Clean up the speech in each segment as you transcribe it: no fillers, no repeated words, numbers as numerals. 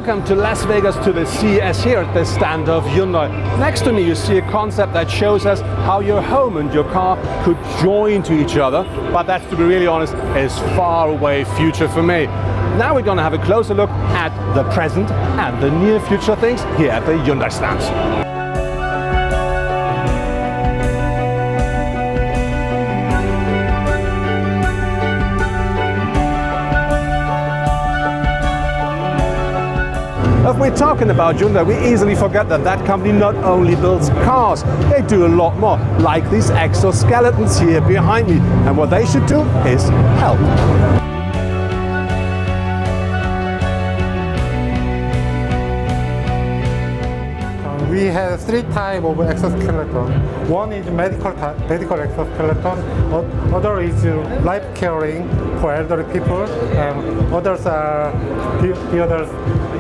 Welcome to Las Vegas to the CES here at the stand of Hyundai. Next to me you see a concept that shows us how your home and your car could join to each other, but that's, to be really honest, is far away future for me. Now we're going to have a closer look at the present and the near future things here at the Hyundai stands. If we're talking about Hyundai, we easily forget that that company not only builds cars, they do a lot more, like these exoskeletons here behind me. And what they should do is help. We have three types of exoskeleton. One is medical exoskeleton, other is life caring for elderly people, and others are the others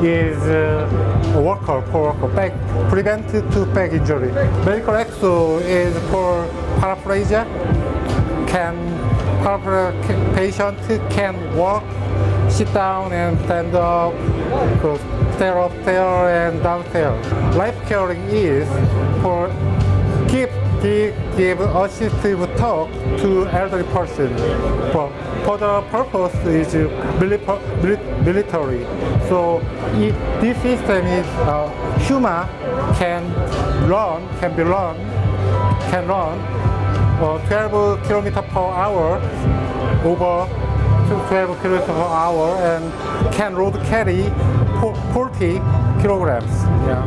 is a worker for back preventive to back injury. Medical exo is for paraplegia. Patient can walk, sit down and stand up, stair upstairs and downstairs. Life caring is for give assistive talk to elderly person. For the purpose is military. So this system is human can run 12 kilometers per hour over 12 kilometers per hour and can load carry 40 kilograms. Yeah.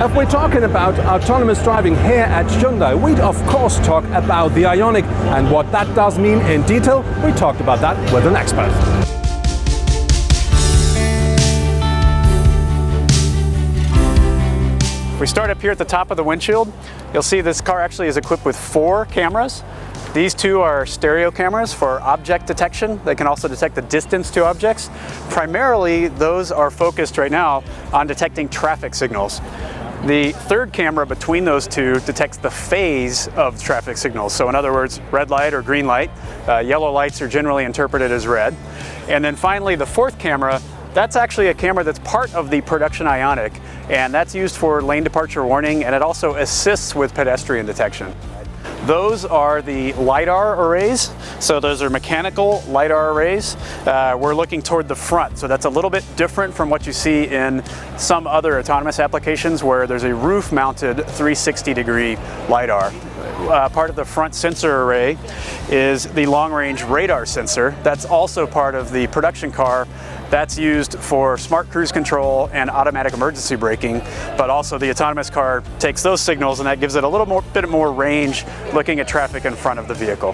If we're talking about autonomous driving here at Hyundai, we'd of course talk about the Ionic, and what that does mean in detail, we talked about that with an expert. We start up here at the top of the windshield. You'll see this car actually is equipped with 4 cameras. These 2 are stereo cameras for object detection. They can also detect the distance to objects. Primarily, those are focused right now on detecting traffic signals. The third camera between those 2 detects the phase of traffic signals. So in other words, red light or green light. Yellow lights are generally interpreted as red. And then finally, the 4th camera, that's actually a camera that's part of the production Ionic, and that's used for lane departure warning, and it also assists with pedestrian detection. Those are the LiDAR arrays. So those are mechanical LiDAR arrays. We're looking toward the front, so that's a little bit different from what you see in some other autonomous applications where there's a roof-mounted 360-degree LiDAR. Part of the front sensor array is the long-range radar sensor. That's also part of the production car. That's used for smart cruise control and automatic emergency braking, but also the autonomous car takes those signals and that gives it a little bit more range looking at traffic in front of the vehicle.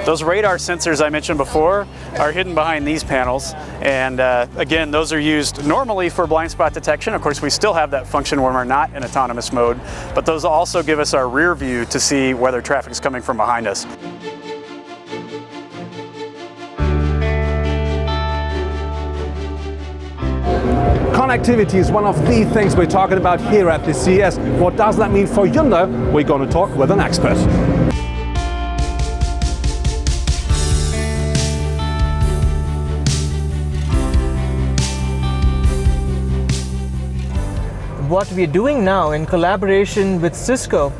Those radar sensors I mentioned before are hidden behind these panels, and again, those are used normally for blind spot detection. Of course, we still have that function when we're not in autonomous mode, but those also give us our rear view to see whether traffic is coming from behind us. Connectivity is one of the things we're talking about here at the CES. What does that mean for Hyundai? We're going to talk with an expert. What we're doing now in collaboration with Cisco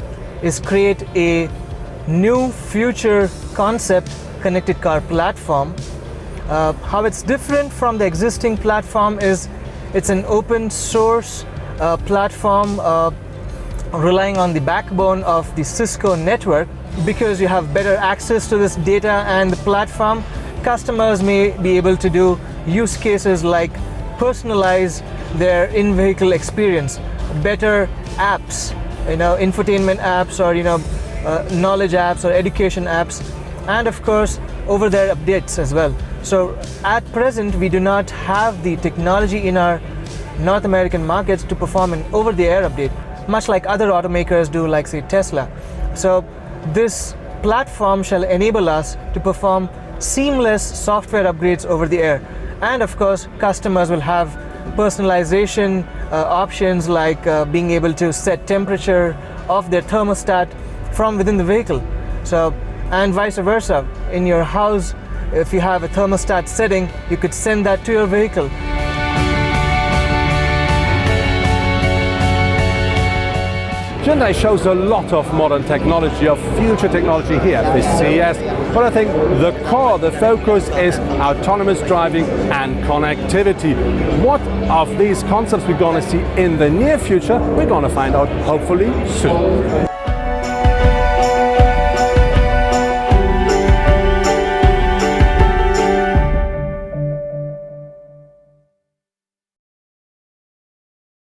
is create a new future concept connected car platform. How it's different from the existing platform is it's an open source platform relying on the backbone of the Cisco network. Because you have better access to this data and the platform, customers may be able to do use cases like personalize their in-vehicle experience, better apps, infotainment apps, or knowledge apps or education apps, and of course over-the-air updates as well. So at present we do not have the technology in our North American markets to perform an over-the-air update, much like other automakers do, like say Tesla. So this platform shall enable us to perform seamless software upgrades over the air, and of course customers will have personalization options like being able to set temperature of their thermostat from within the vehicle. So and vice versa. In your house, if you have a thermostat setting, you could send that to your vehicle. Hyundai shows a lot of modern technology, of future technology here at this CES, but I think the core, the focus is autonomous driving and connectivity. What of these concepts we're going to see in the near future, we're going to find out hopefully soon.